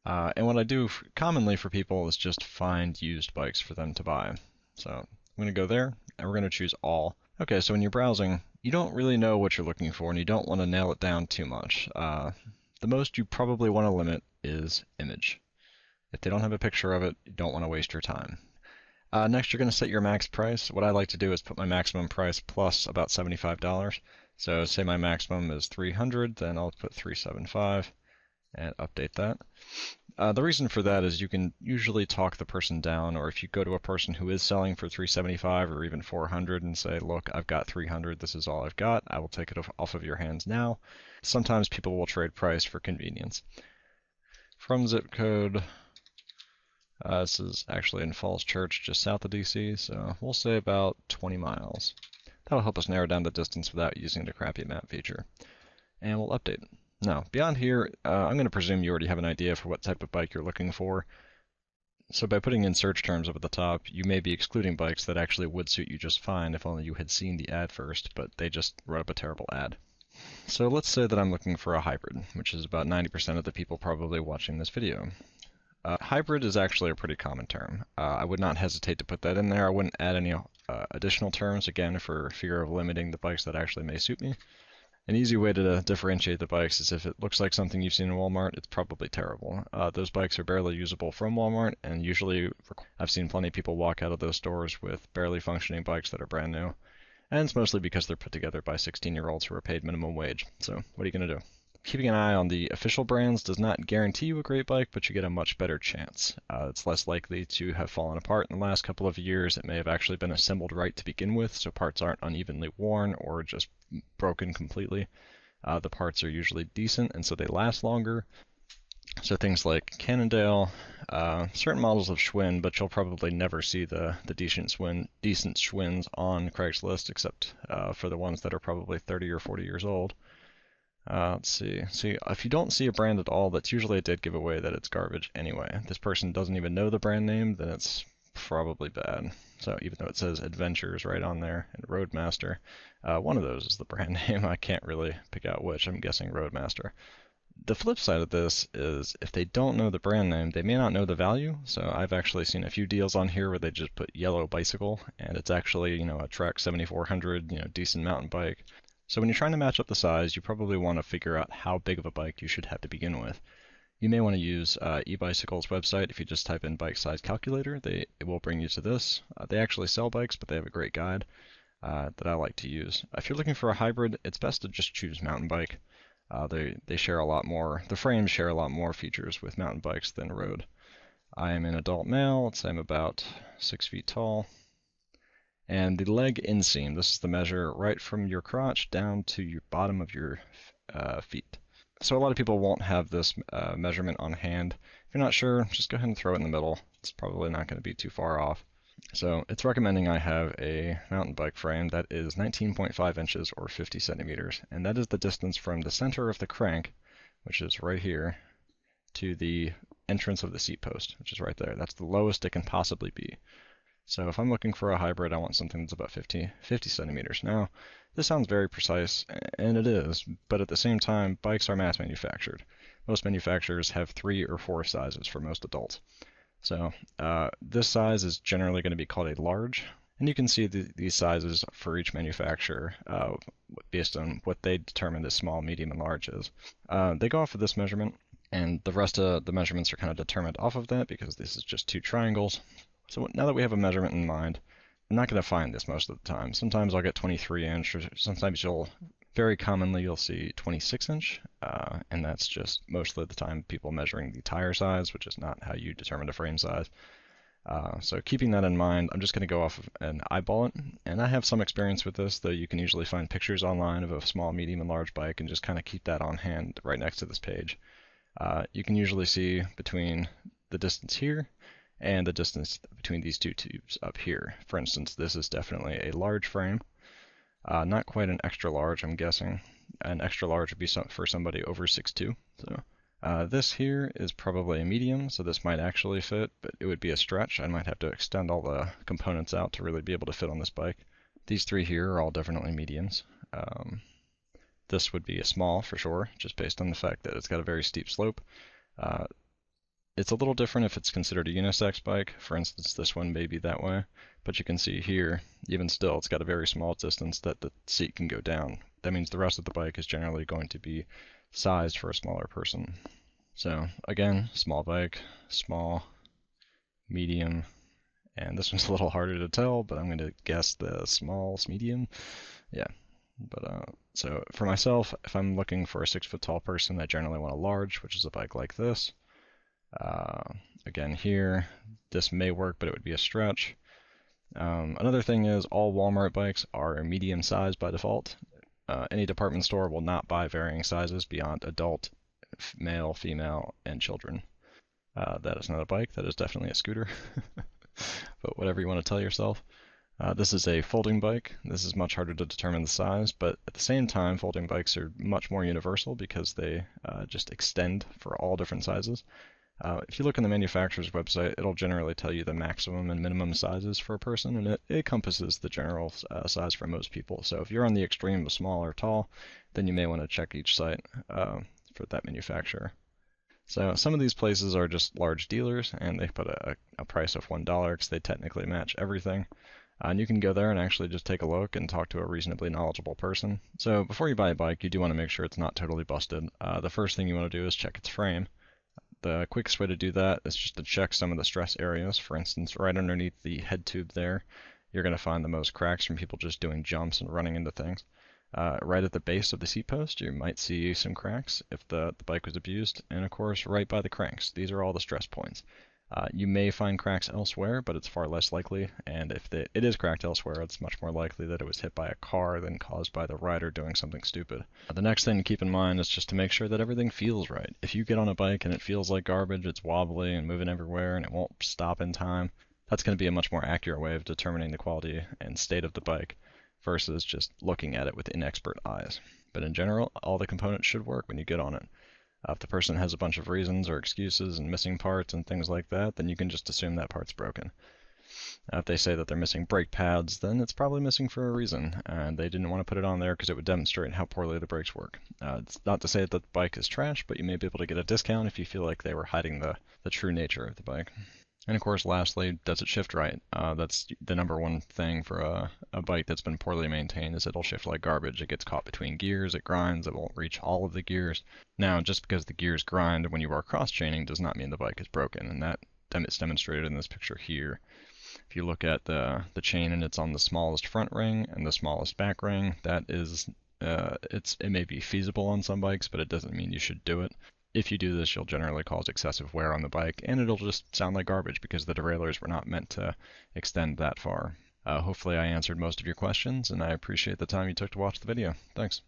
And what I do commonly for people is just find used bikes for them to buy. So I'm going to go there and we're going to choose all. Okay, so when you're browsing, you don't really know what you're looking for and you don't want to nail it down too much. The most you probably want to limit is image. If they don't have a picture of it, you don't want to waste your time. Next, you're going to set your max price. What I like to do is put my maximum price plus about $75. So say my maximum is 300, then I'll put 375 and update that. The reason for that is you can usually talk the person down, or if you go to a person who is selling for 375 or even 400 and say, look, I've got 300, this is all I've got, I will take it off of your hands now. Sometimes people will trade price for convenience. From zip code, this is actually in Falls Church, just south of DC, so we'll say about 20 miles. That'll help us narrow down the distance without using the crappy map feature. And we'll update. Now, beyond here, I'm going to presume you already have an idea for what type of bike you're looking for. So by putting in search terms up at the top, you may be excluding bikes that actually would suit you just fine if only you had seen the ad first, but they just wrote up a terrible ad. So let's say that I'm looking for a hybrid, which is about 90% of the people probably watching this video. Hybrid is actually a pretty common term. I would not hesitate to put that in there. I wouldn't add any additional terms, again, for fear of limiting the bikes that actually may suit me. An easy way to differentiate the bikes is if it looks like something you've seen in Walmart, it's probably terrible. Those bikes are barely usable from Walmart, and usually I've seen plenty of people walk out of those stores with barely functioning bikes that are brand new. And it's mostly because they're put together by 16-year-olds who are paid minimum wage. So what are you going to do? Keeping an eye on the official brands does not guarantee you a great bike, but you get a much better chance. It's less likely to have fallen apart in the last couple of years. It may have actually been assembled right to begin with, so parts aren't unevenly worn or just broken completely. The parts are usually decent, and so they last longer. So things like Cannondale, certain models of Schwinn, but you'll probably never see the decent Schwinns on Craigslist, except for the ones that are probably 30 or 40 years old. Let's see. See, if you don't see a brand at all, that's usually a dead giveaway that it's garbage anyway. If this person doesn't even know the brand name, then it's probably bad. So even though it says Adventures right on there and Roadmaster, one of those is the brand name. I can't really pick out which. I'm guessing Roadmaster. The flip side of this is if they don't know the brand name, they may not know the value. So I've actually seen a few deals on here where they just put yellow bicycle, and it's actually, a Trek 7400, decent mountain bike. So when you're trying to match up the size, you probably want to figure out how big of a bike you should have to begin with. You may want to use eBicycle's website. If you just type in bike size calculator, it will bring you to this. They actually sell bikes, but they have a great guide that I like to use. If you're looking for a hybrid, it's best to just choose mountain bike. They share a lot more. The frames share a lot more features with mountain bikes than road. I am an adult male. Let's say I'm about 6 feet tall. And the leg inseam, this is the measure right from your crotch down to your bottom of your feet. So a lot of people won't have this measurement on hand. If you're not sure, just go ahead and throw it in the middle. It's probably not going to be too far off. So it's recommending I have a mountain bike frame that is 19.5 inches or 50 centimeters. And that is the distance from the center of the crank, which is right here, to the entrance of the seat post, which is right there. That's the lowest it can possibly be. So if I'm looking for a hybrid, I want something that's about 50 centimeters. Now, this sounds very precise, and it is, but at the same time, bikes are mass manufactured. Most manufacturers have 3 or 4 sizes for most adults. So this size is generally going to be called a large, and you can see these sizes for each manufacturer based on what they determine as small, medium, and large is. They go off of this measurement, and the rest of the measurements are kind of determined off of that because this is just 2 triangles. So now that we have a measurement in mind, I'm not going to find this most of the time. Sometimes I'll get 23 inch, or sometimes very commonly you'll see 26 inch, and that's just most of the time people measuring the tire size, which is not how you determine the frame size. So keeping that in mind, I'm just going to go off of an eyeball it, and I have some experience with this, though you can usually find pictures online of a small, medium, and large bike and just kind of keep that on hand right next to this page. You can usually see between the distance here and the distance between these 2 tubes up here. For instance, this is definitely a large frame, not quite an extra large, I'm guessing. An extra large would be for somebody over 6'2". So this here is probably a medium, so this might actually fit, but it would be a stretch. I might have to extend all the components out to really be able to fit on this bike. These 3 here are all definitely mediums. This would be a small for sure, just based on the fact that it's got a very steep slope. It's a little different if it's considered a unisex bike. For instance, this one may be that way, but you can see here, even still, it's got a very small distance that the seat can go down. That means the rest of the bike is generally going to be sized for a smaller person. So again, small bike, small, medium, and this one's a little harder to tell, but I'm going to guess the small, medium. Yeah. But so for myself, if I'm looking for a 6 foot tall person, I generally want a large, which is a bike like this. Again here, this may work, but it would be a stretch. Another thing is all Walmart bikes are medium size by default. Any department store will not buy varying sizes beyond adult, male, female, and children. That is not a bike, that is definitely a scooter. But whatever you want to tell yourself. This is a folding bike. This is much harder to determine the size, but at the same time, folding bikes are much more universal because they just extend for all different sizes. If you look on the manufacturer's website, it'll generally tell you the maximum and minimum sizes for a person, and it encompasses the general size for most people. So if you're on the extreme of small or tall, then you may want to check each site for that manufacturer. So some of these places are just large dealers, and they put a price of $1 because they technically match everything. And you can go there and actually just take a look and talk to a reasonably knowledgeable person. So before you buy a bike, you do want to make sure it's not totally busted. The first thing you want to do is check its frame. The quickest way to do that is just to check some of the stress areas. For instance, right underneath the head tube there, you're going to find the most cracks from people just doing jumps and running into things. Right at the base of the seat post, you might see some cracks if the bike was abused. And of course, right by the cranks. These are all the stress points. You may find cracks elsewhere, but it's far less likely, and if it is cracked elsewhere, it's much more likely that it was hit by a car than caused by the rider doing something stupid. The next thing to keep in mind is just to make sure that everything feels right. If you get on a bike and it feels like garbage, it's wobbly and moving everywhere and it won't stop in time, that's going to be a much more accurate way of determining the quality and state of the bike versus just looking at it with inexpert eyes. But in general, all the components should work when you get on it. If the person has a bunch of reasons or excuses and missing parts and things like that, then you can just assume that part's broken. If they say that they're missing brake pads, then it's probably missing for a reason, and they didn't want to put it on there because it would demonstrate how poorly the brakes work. It's not to say that the bike is trash, but you may be able to get a discount if you feel like they were hiding the true nature of the bike. And of course, lastly, does it shift right? That's the number one thing for a bike that's been poorly maintained is it'll shift like garbage. It gets caught between gears, it grinds, it won't reach all of the gears. Now, just because the gears grind when you are cross-chaining does not mean the bike is broken, and that is demonstrated in this picture here. If you look at the chain and it's on the smallest front ring and the smallest back ring, that is, it may be feasible on some bikes, but it doesn't mean you should do it. If you do this, you'll generally cause excessive wear on the bike, and it'll just sound like garbage because the derailleurs were not meant to extend that far. Hopefully I answered most of your questions, and I appreciate the time you took to watch the video. Thanks.